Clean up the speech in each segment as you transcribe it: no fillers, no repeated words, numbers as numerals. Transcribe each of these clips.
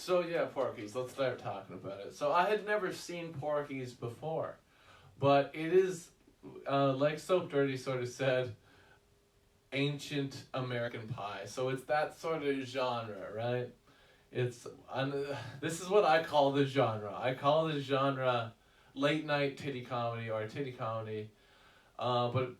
So yeah, Porky's. Let's start talking about it. So I had never seen Porky's before, but it is, like Soap Dirty sort of said, ancient American Pie. So it's that sort of genre, right? It's this is what I call the genre. I call this genre late night titty comedy or titty comedy. But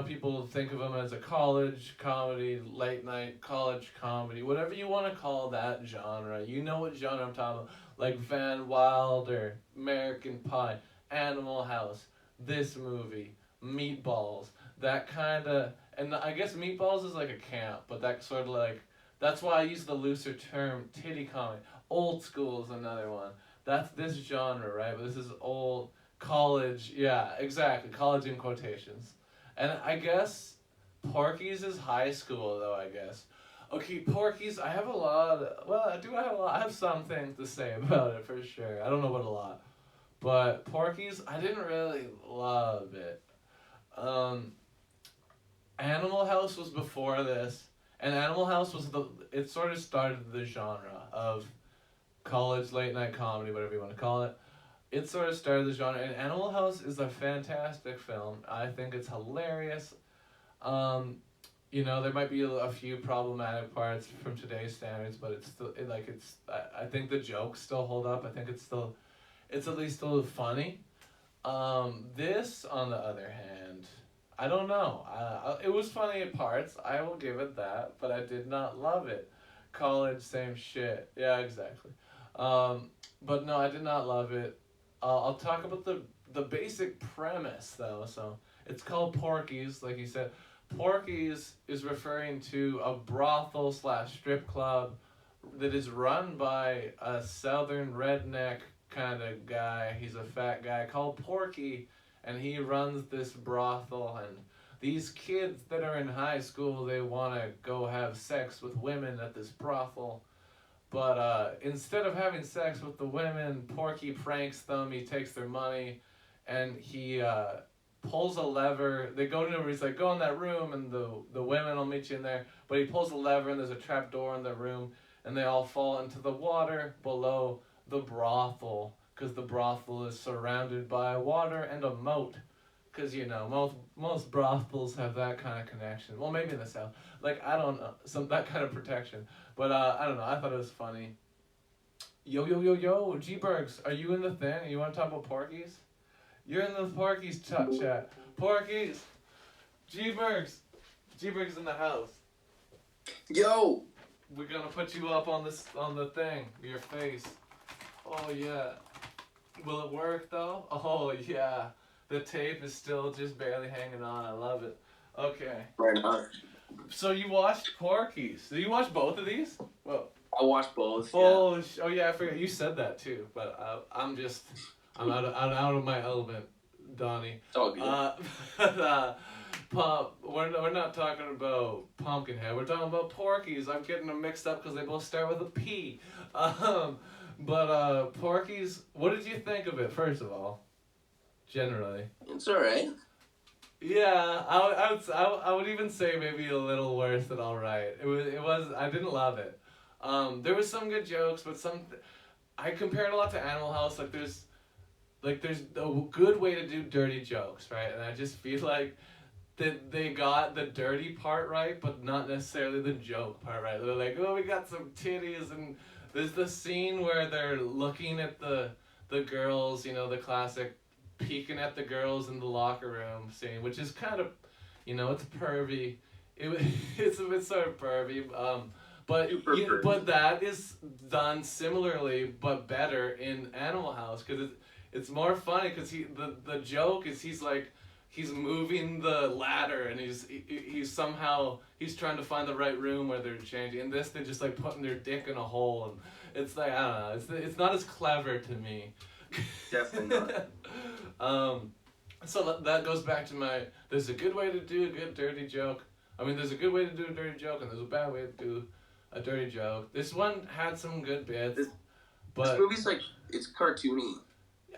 people think of them as a college comedy, late night college comedy, whatever you want to call that genre. You know what genre I'm talking about, like Van Wilder, American Pie, Animal House, this movie, Meatballs, that kind of, and I guess Meatballs is like a camp, but that sort of like, that's why I use the looser term titty comedy. Old School is another one. That's this genre, right? But this is old. College, yeah, exactly. College in quotations. And I guess Porky's is high school, though, I guess. Okay, Porky's, I have a lot, I have some things to say about it, for sure. I don't know about a lot. But Porky's, I didn't really love it. Animal House was before this, and Animal House was it sort of started the genre of college late night comedy, whatever you want to call it. It sort of started the genre, and Animal House is a fantastic film. I think it's hilarious. There might be a few problematic parts from today's standards, but it's still I think the jokes still hold up. I think it's at least still funny. This, on the other hand, I don't know. It was funny at parts. I will give it that, but I did not love it. College, same shit. Yeah, exactly. But no, I did not love it. I'll talk about the basic premise, though. So it's called Porky's, like you said. Porky's is referring to a brothel / strip club that is run by a southern redneck kind of guy. He's a fat guy called Porky, and he runs this brothel. And these kids that are in high school, they want to go have sex with women at this brothel. But instead of having sex with the women, Porky pranks them. He takes their money, and he pulls a lever. They go to him. He's like, "Go in that room, and the women will meet you in there." But he pulls a lever, and there's a trap door in the room, and they all fall into the water below the brothel, because the brothel is surrounded by water and a moat. Because most brothels have that kind of connection. Well, maybe in the South, I don't know, that kind of protection. But I don't know. I thought it was funny. Yo, G-Bergs, are you in the thing? You want to talk about Porky's? You're in the Porky's chat. Porky's, G-Bergs in the house. Yo, we're gonna put you up on the thing, your face. Oh yeah. Will it work though? Oh yeah. The tape is still just barely hanging on. I love it. Okay. Right on. So you watched Porky's. Did you watch both of these? Well, I watched both. Oh, yeah. I forgot you said that too. But I'm out of my element, Donnie. It's all good. We're not talking about Pumpkinhead. We're talking about Porky's. I'm getting them mixed up because they both start with a P. But Porky's. What did you think of it? First of all, generally. It's all right. Yeah, I would even say maybe a little worse than all right. It was I didn't love it. There was some good jokes, but I compared a lot to Animal House. There's a good way to do dirty jokes, right? And I just feel like that they got the dirty part right, but not necessarily the joke part right. They're like, oh, we got some titties, and there's the scene where they're looking at the girls, the classic peeking at the girls in the locker room scene, which is kind of, it's pervy. It's a bit sort of pervy. But that is done similarly, but better in Animal House, because it's more funny, because the joke is he's moving the ladder, and he's trying to find the right room where they're changing. In this, they're just putting their dick in a hole, and it's I don't know, it's not as clever to me. Definitely not. So that goes back to there's a good way to do a good dirty joke. I mean, there's a good way to do a dirty joke, and there's a bad way to do a dirty joke. This one had some good bits, but this movie's it's cartoony.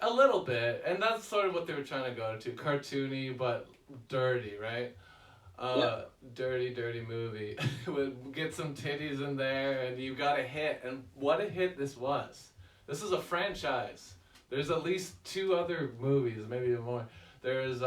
A little bit, and that's sort of what they were trying to go to, cartoony but dirty, right? Yeah. Dirty movie. Would get some titties in there, and you got a hit. And what a hit this was! This is a franchise. There's at least 2 other movies, maybe even more. There's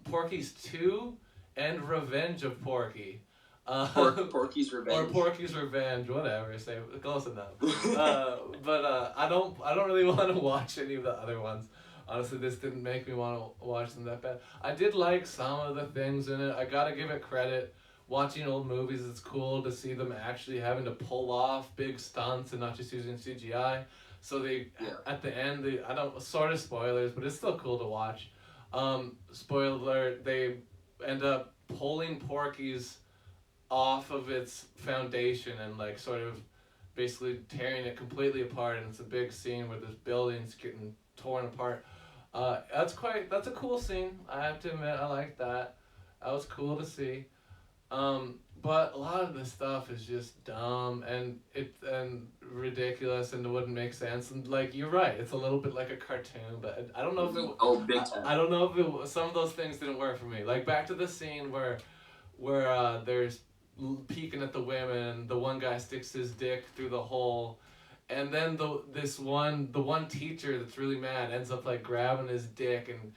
Porky's 2 and Revenge of Porky. Porky's Revenge. Or Porky's Revenge, whatever. Say close enough. But I don't really want to watch any of the other ones. Honestly, this didn't make me want to watch them that bad. I did like some of the things in it. I gotta give it credit. Watching old movies, it's cool to see them actually having to pull off big stunts and not just using CGI. So they, at the end, I don't, sort of spoilers, but it's still cool to watch. Spoiler alert, they end up pulling Porky's off of its foundation and like sort of basically tearing it completely apart, and it's a big scene where this building's getting torn apart. That's a cool scene. I have to admit, I like that. That was cool to see. But a lot of the stuff is just dumb and ridiculous, and it wouldn't make sense. And like, you're right, it's a little bit like a cartoon, but I don't know if it. Big time. I don't know if it, some of those things didn't work for me. Like back to the scene where there's peeking at the women. The one guy sticks his dick through the hole. And then the one teacher that's really mad ends up like grabbing his dick, and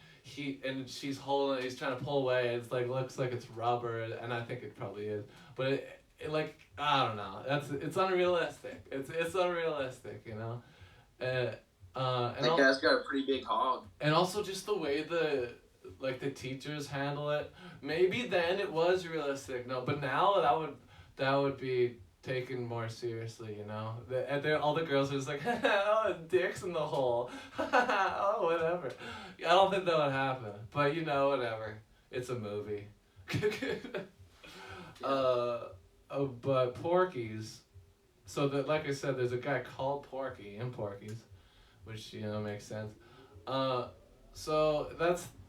she's holding it. He's trying to pull away. It's like looks like it's rubber, and I think it probably is. But it like, I don't know. It's unrealistic. It's unrealistic, you know. And that guy's got a pretty big hog. And also just the way the teachers handle it. Maybe then it was realistic. No, but now that would be taken more seriously, you know. All the girls are just like, oh, dick's in the hole. Oh, whatever. I don't think that would happen, but you know, whatever. It's a movie. But Porky's. So that, like I said, there's a guy called Porky in Porky's, which makes sense. So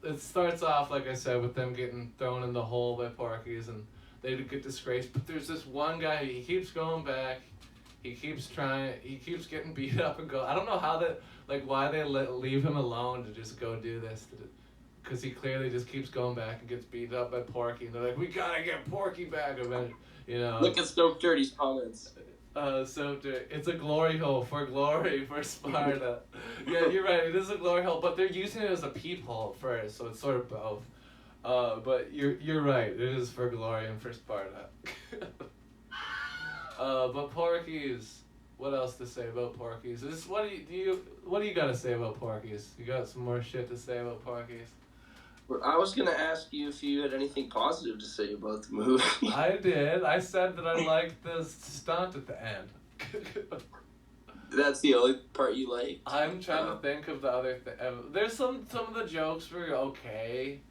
it starts off, like I said, with them getting thrown in the hole by Porky's, and they get disgraced. But there's this one guy, he keeps going back. He keeps trying. He keeps getting beat up and go. I don't know how why they leave him alone to just go do this. Because he clearly just keeps going back and gets beat up by Porky. And they're like, we gotta get Porky back eventually. Look at Stoke Dirty's comments. It's a glory hole for Sparta. Yeah, you're right. It is a glory hole, but they're using it as a peephole at first, so it's sort of both. But you're right. It is for glory and for Sparta. But Porky's. What else to say about Porky's? What do you got to say about Porky's? You got some more shit to say about Porky's? I was gonna ask you if you had anything positive to say about the movie. I did. I said that I liked the stunt at the end. That's the only part you liked? I'm trying to think of the other thing. There's some of the jokes were okay.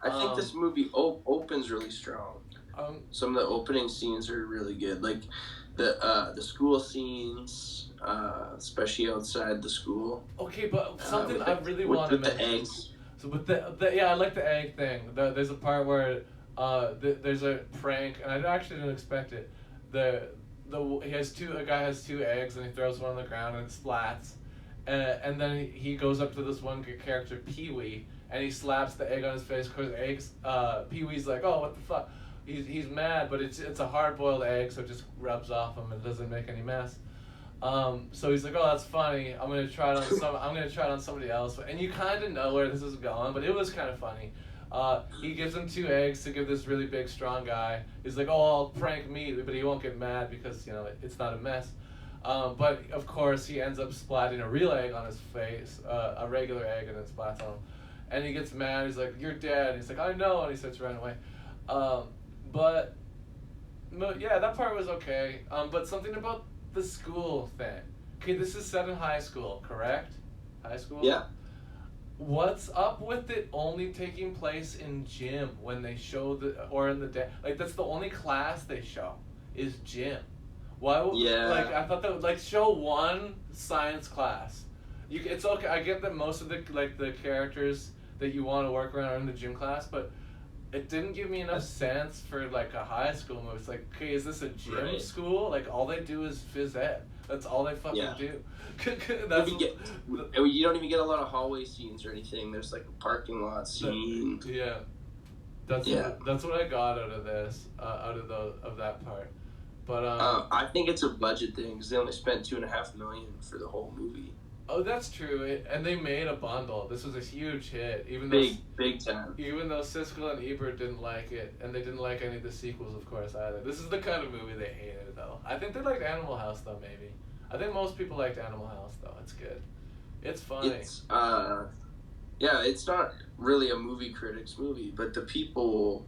I think this movie opens really strong. Some of the opening scenes are really good, like the school scenes, especially outside the school. Okay, but something I really want to mention. With the eggs. So with I like the egg thing. There's a part where there's a prank, and I actually didn't expect it. A guy has 2 eggs, and he throws one on the ground and it splats, and then he goes up to this one character, Pee-wee, and he slaps the egg on his face. Cause Pee-wee's like, oh, what the fuck? He's mad, but it's a hard-boiled egg, so it just rubs off him and doesn't make any mess. So he's like, oh, that's funny. I'm gonna try it on somebody else. And you kind of know where this is going, but it was kind of funny. He gives him 2 eggs to give this really big, strong guy. He's like, oh, I'll prank me, but he won't get mad because it's not a mess. But of course, he ends up splatting a real egg on his face, a regular egg, and then splats on him. And he gets mad. He's like, you're dead. And he's like, I know. And he starts running away. But yeah, that part was okay. But something about the school thing. Okay, this is set in high school, correct? High school? Yeah. What's up with it only taking place in gym when they show or in the day? Like, that's the only class they show is gym. Why? Yeah. Like, I thought that would show one science class. It's okay. I get that most of the characters that you want to work around are in the gym class, but it didn't give me enough sense for a high school movie. It's like, okay, is this a gym school? Like, all they do is phys ed. That's all they fucking do. You don't even get a lot of hallway scenes or anything. There's a parking lot scene. Yeah. That's what I got out of this, of that part. But I think it's a budget thing because they only spent $2.5 million for the whole movie. Oh, that's true. And they made a bundle. This was a huge hit, big time. Even though Siskel and Ebert didn't like it, and they didn't like any of the sequels, of course, either. This is the kind of movie they hated, though. I think they liked Animal House, though. Maybe. I think most people liked Animal House, though. It's good. It's funny. It's not really a movie critic's movie, but the people.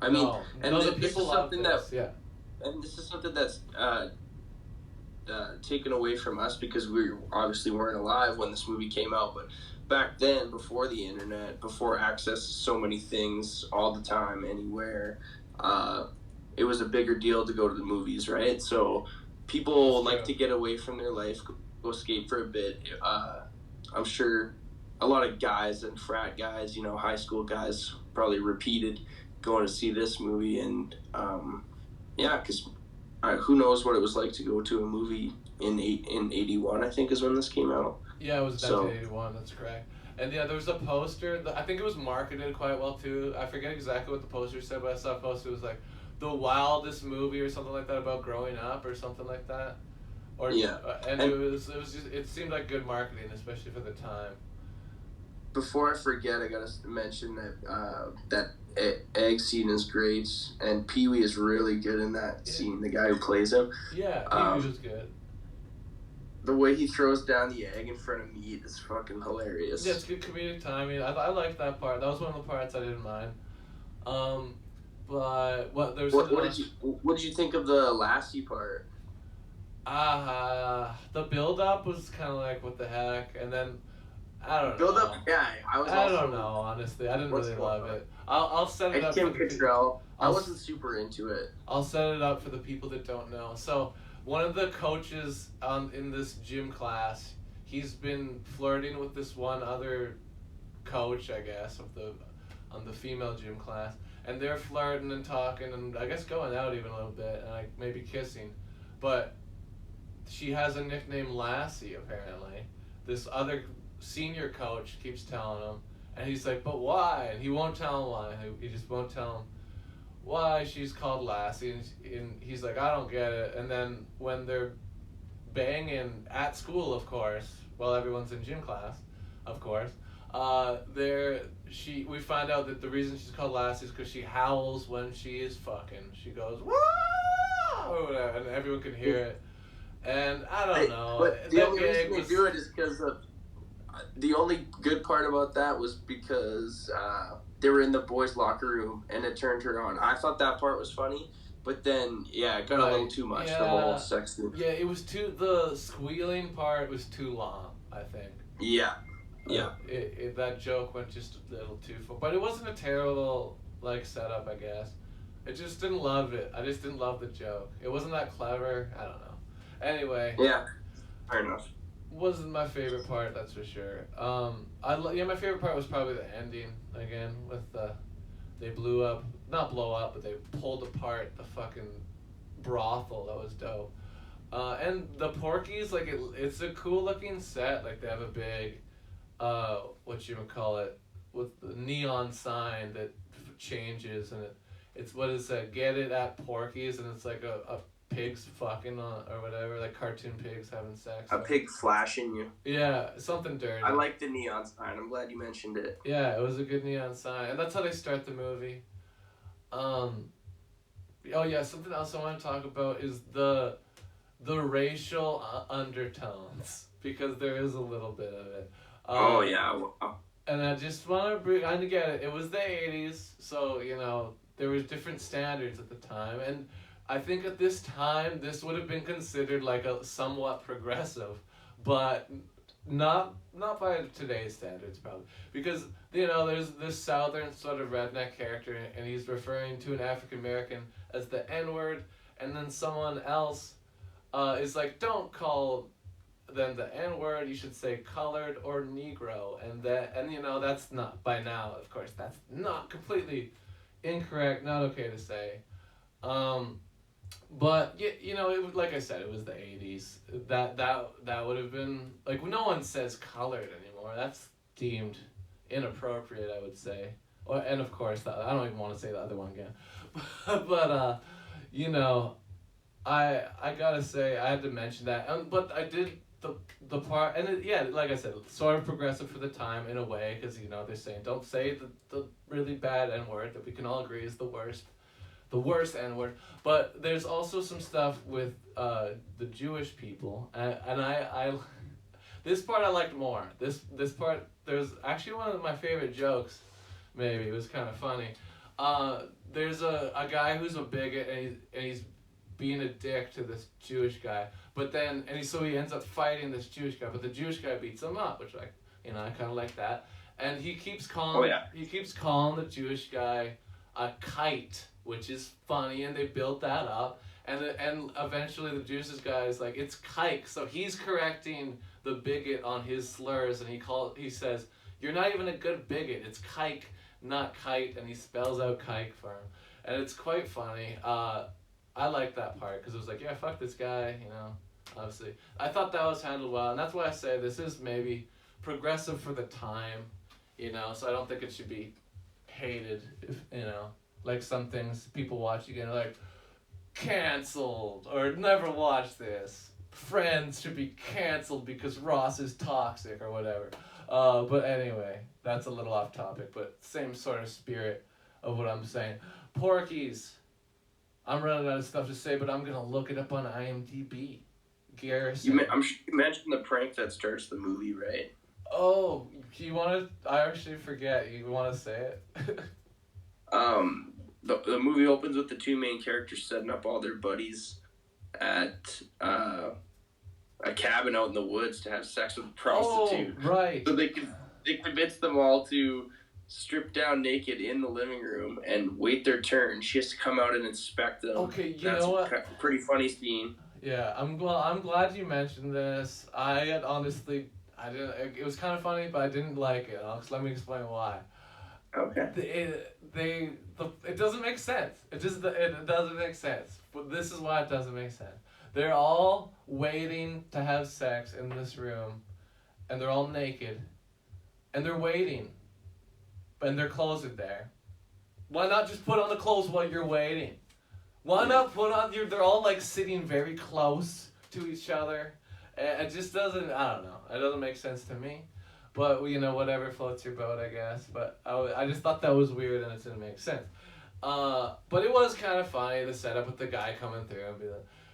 This is something that's taken away from us because we obviously weren't alive when this movie came out. But back then, before the internet, before access to so many things all the time, anywhere, it was a bigger deal to go to the movies, right? So people like to get away from their life, go escape for a bit. I'm sure a lot of guys and frat guys, high school guys, probably repeated going to see this movie, and because who knows what it was like to go to a movie in 81, I think is when this came out. Yeah, it was 1981, that's correct. And yeah, there was a poster, I think it was marketed quite well too. I forget exactly what the poster said, but I saw a poster, it was like, the wildest movie or something like that about growing up or something like that. And it seemed like good marketing, especially for the time. Before I forget, I gotta mention that egg scene is great, and Pee-wee is really good in that scene. The guy who plays him. Yeah, Pee-wee was good. The way he throws down the egg in front of meat is fucking hilarious. Yeah, it's good comedic timing. I liked that part. That was one of the parts I didn't mind. But what did you think of the Lassie part? The build up was kind of like what the heck, and then I don't know. Build up, yeah. I don't know, honestly. I didn't really love it. I'll set it up. Kim Cattrall. I wasn't super into it. I'll set it up for the people that don't know. So one of the coaches in this gym class, he's been flirting with this one other coach, I guess, on the female gym class, and they're flirting and talking and I guess going out even a little bit and like maybe kissing, but she has a nickname Lassie apparently. This other senior coach keeps telling him, and he's like, but why? And he won't tell him why. He just won't tell him why she's called Lassie, and he's like, I don't get it. And then when they're banging at school, of course, while everyone's in gym class, of course, we find out that the reason she's called Lassie is because she howls when she is fucking. She goes, wah! Or whatever, and everyone can hear it. And I don't know. But the only reason they do it is because the only good part about that was because they were in the boys' locker room and it turned her on. I thought that part was funny, but then it got a little too much. The whole sex thing. Yeah, it was the squealing part was too long, I think. Yeah. That joke went just a little too far, but it wasn't a terrible setup, I guess. I just didn't love it. I just didn't love the joke. It wasn't that clever. I don't know. Anyway. Yeah. Fair enough. Wasn't my favorite part, that's for sure. My favorite part was probably the ending again with they not blow up, but they pulled apart the fucking brothel. That was dope. And the Porky's it's a cool looking set. Like they have a big with the neon sign that changes, and it's what is that? Get it at Porky's, and it's like a pigs fucking or whatever, like cartoon pigs having sex. A pig flashing you. Yeah, something dirty. I like the neon sign. I'm glad you mentioned it. Yeah, it was a good neon sign, and that's how they start the movie. Something else I want to talk about is the racial undertones, because there is a little bit of it. And I just want to get it. It was the 80s, so there was different standards at the time, and I think at this time this would have been considered like a somewhat progressive, but not by today's standards probably, because there's this southern sort of redneck character and he's referring to an African American as the N-word, and then someone else is like, don't call them the N-word, you should say colored or Negro, and that's not, by now of course that's not completely incorrect, not okay to say. But it, like I said, it was the 80s. That would have been no one says colored anymore. That's deemed inappropriate, I would say. And of course, I don't even want to say the other one again. But you know, I gotta say I had to mention that, but I did the part, and yeah, like I said, sort of progressive for the time in a way, because you know they're saying don't say the really bad N word that we can all agree is the worst N word. But there's also some stuff with the Jewish people, and I this part I liked more. This part, there's actually one of my favorite jokes. Maybe it was kind of funny. There's a guy who's a bigot, and he's being a dick to this Jewish guy. But then, so he ends up fighting this Jewish guy, but the Jewish guy beats him up, which I kind of like that. And he keeps calling, he keeps calling the Jewish guy a kite, which is funny, and they built that up. And eventually the Jewish guy is like, it's kike, so he's correcting the bigot on his slurs, and he says, you're not even a good bigot, it's kike, not kite, and he spells out kike for him. And it's quite funny. I like that part because it was like, yeah, fuck this guy, you know. Obviously, I thought that was handled well, and that's why I say this is maybe progressive for the time, you know. So I don't think it should be hated, if you know, like some things people watch again are like canceled or never watch this. Friends should be canceled because Ross is toxic or whatever. But anyway, that's a little off topic, but same sort of spirit of what I'm saying. Porky's. I'm running out of stuff to say, but I'm gonna look it up on IMDb. Garrison. I'm sure you mentioned the prank that starts the movie, right? Oh, you want to? I actually forget. You want to say it? The movie opens with the two main characters setting up all their buddies at a cabin out in the woods to have sex with a prostitute. Oh, right. So they convince them all to strip down naked in the living room and wait their turn. She has to come out and inspect them. Okay, That's know what? a pretty funny scene. Yeah, I'm glad you mentioned this. I had honestly, I didn't. It was kind of funny, but I didn't like it. Let me explain why. Okay. It doesn't make sense. It doesn't make sense. But this is why it doesn't make sense. They're all waiting to have sex in this room, and they're all naked, and they're waiting. And their clothes are there. Why not just put on the clothes while you're waiting? Why not put on they're all like sitting very close to each other. It just doesn't, I don't know. It doesn't make sense to me. But, you know, whatever floats your boat, I guess. But I just thought that was weird and it didn't make sense. But it was kind of funny, the setup with the guy coming through and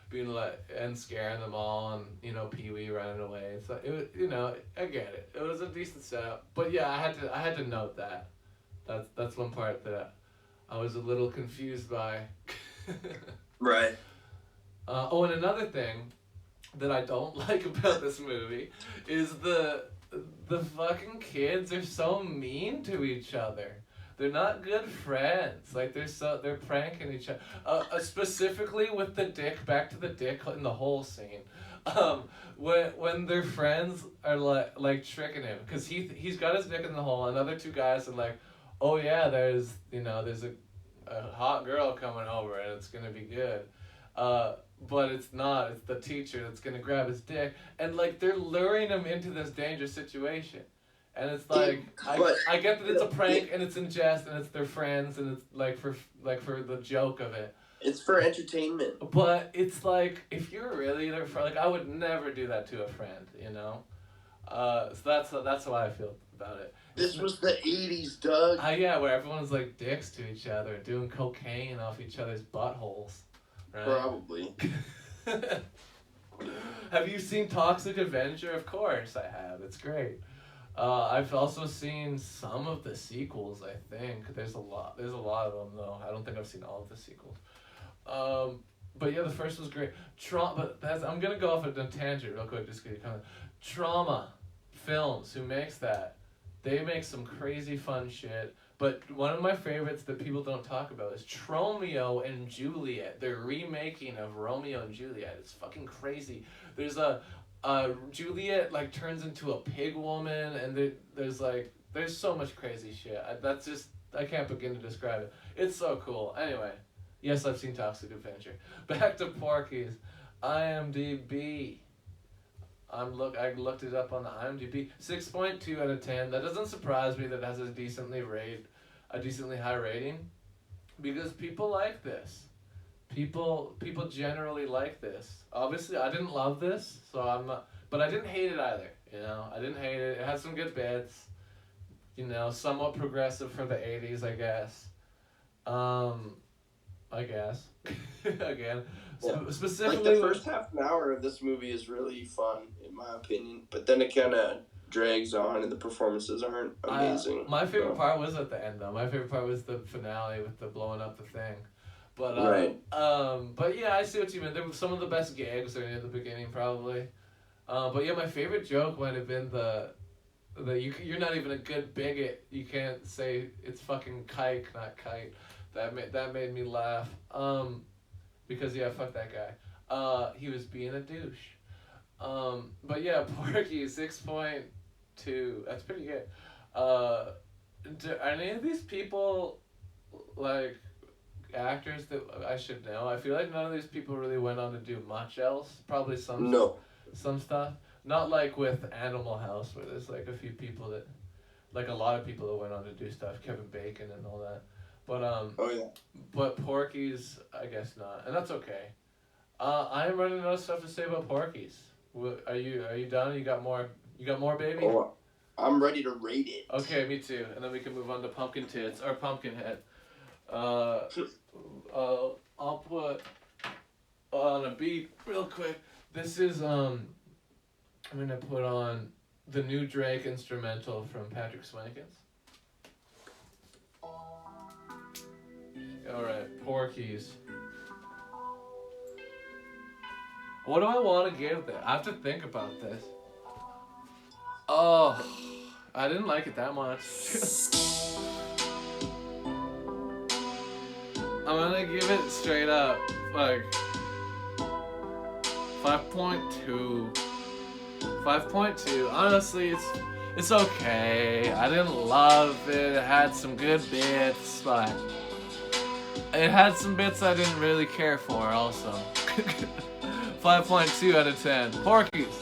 being like, and scaring them all, and, you know, Pee-wee running away. So it was, you know, I get it. It was a decent setup. But yeah, I had to note that. That's one part that I was a little confused by. Right. And another thing that I don't like about this movie is the fucking kids are so mean to each other. They're not good friends. Like they're pranking each other. Specifically with the dick, back to the dick in the whole scene. When their friends are like tricking him, because he's got his dick in the hole, and other two guys are like, oh yeah, there's a hot girl coming over and it's gonna be good. But it's not. It's the teacher that's gonna grab his dick, and like they're luring him into this dangerous situation. And it's like I get that it's a prank and it's in jest and it's their friends and it's like for the joke of it. It's for entertainment. But it's like if you're really their friend, like I would never do that to a friend, you know. So that's how I feel about it. This was the 80s, Doug. Yeah, where everyone's like dicks to each other, doing cocaine off each other's buttholes. Right? Probably. Have you seen Toxic Avenger? Of course I have. It's great. I've also seen some of the sequels, I think. There's a lot of them, though. I don't think I've seen all of the sequels. But yeah, the first was great. I'm going to go off on a tangent real quick, just because you kind of... Trauma Films, who makes that, they make some crazy fun shit. But one of my favorites that people don't talk about is Tromeo and Juliet. They're remaking of Romeo and Juliet. It's fucking crazy. There's Juliet like turns into a pig woman, and there's so much crazy shit. I can't begin to describe it. It's so cool. Anyway, yes, I've seen Toxic Avenger. Back to Porky's. IMDb. I looked it up on the IMDb. 6.2 out of 10. That doesn't surprise me that it has a decently rated. a decently high rating because people like this. People generally like this. Obviously, I didn't love this, so I'm not. But I didn't hate it either. You know, I didn't hate it. It had some good bits. You know, somewhat progressive for the '80s, I guess. I guess. Again, Yeah. specifically. Like the first half an hour of this movie is really fun, in my opinion. But then it kind of drags on, and the performances aren't amazing. My favorite part was at the end, though. My favorite part was the finale with the blowing up the thing. But Right. but yeah, I see what you mean. There were some of the best gags are near the beginning, probably. But yeah, my favorite joke might have been the you're not even a good bigot. You can't say it's fucking kike, not kite. That made me laugh. Because yeah, fuck that guy. He was being a douche. But yeah, Porky 6.2. That's pretty good. Are any of these people like actors that I should know? I feel like none of these people really went on to do much else. Probably some stuff. Not like with Animal House, where there's like a few people that, like a lot of people that went on to do stuff. Kevin Bacon and all that. But Oh yeah. But Porky's, I guess not, and that's okay. I am running out of stuff to say about Porky's. Are you done? You got more, baby? Oh, I'm ready to rate it. Okay, me too. And then we can move on to Pumpkin Tits or Pumpkinhead. I'll put on a beat real quick. This is I'm gonna put on the new Drake instrumental from Patrick Swankins. All right, Porky's. What do I want to give that? I have to think about this. Oh, I didn't like it that much. I'm gonna give it straight up, like 5.2. 5.2. Honestly, it's okay. I didn't love it. It had some good bits, but it had some bits I didn't really care for also. 5.2 out of 10. Porky's.